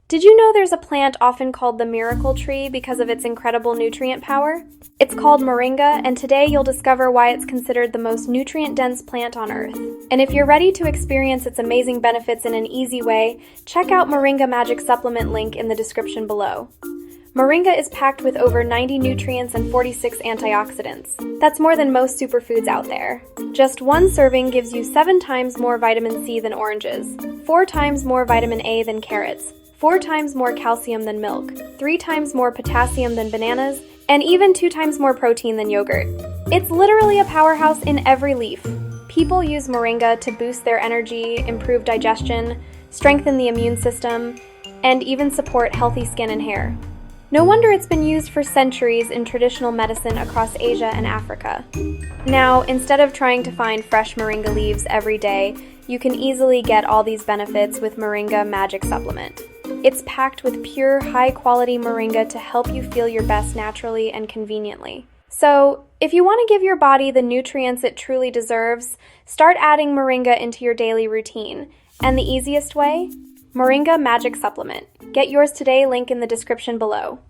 Did you know there's a plant often called the miracle tree because of its incredible nutrient power? It's called Moringa, and today you'll discover why it's considered the most nutrient-dense plant on Earth. And if you're ready to experience its amazing benefits in an easy way, check out Moringa Magic Supplement link in the description below. Moringa is packed with over 90 nutrients and 46 antioxidants. That's more than most superfoods out there. Just one serving gives you 7 times more vitamin C than oranges, 4 times more vitamin A than carrots, 4 times more calcium than milk, 3 times more potassium than bananas, and even 2 times more protein than yogurt. It's literally a powerhouse in every leaf. People use Moringa to boost their energy, improve digestion, strengthen the immune system, and even support healthy skin and hair. No wonder it's been used for centuries in traditional medicine across Asia and Africa. Now, instead of trying to find fresh Moringa leaves every day, you can easily get all these benefits with Moringa Magic Supplement. It's packed with pure, high-quality Moringa to help you feel your best naturally and conveniently. So, if you want to give your body the nutrients it truly deserves, start adding Moringa into your daily routine. And the easiest way? Moringa Magic Supplement. Get yours today, link in the description below.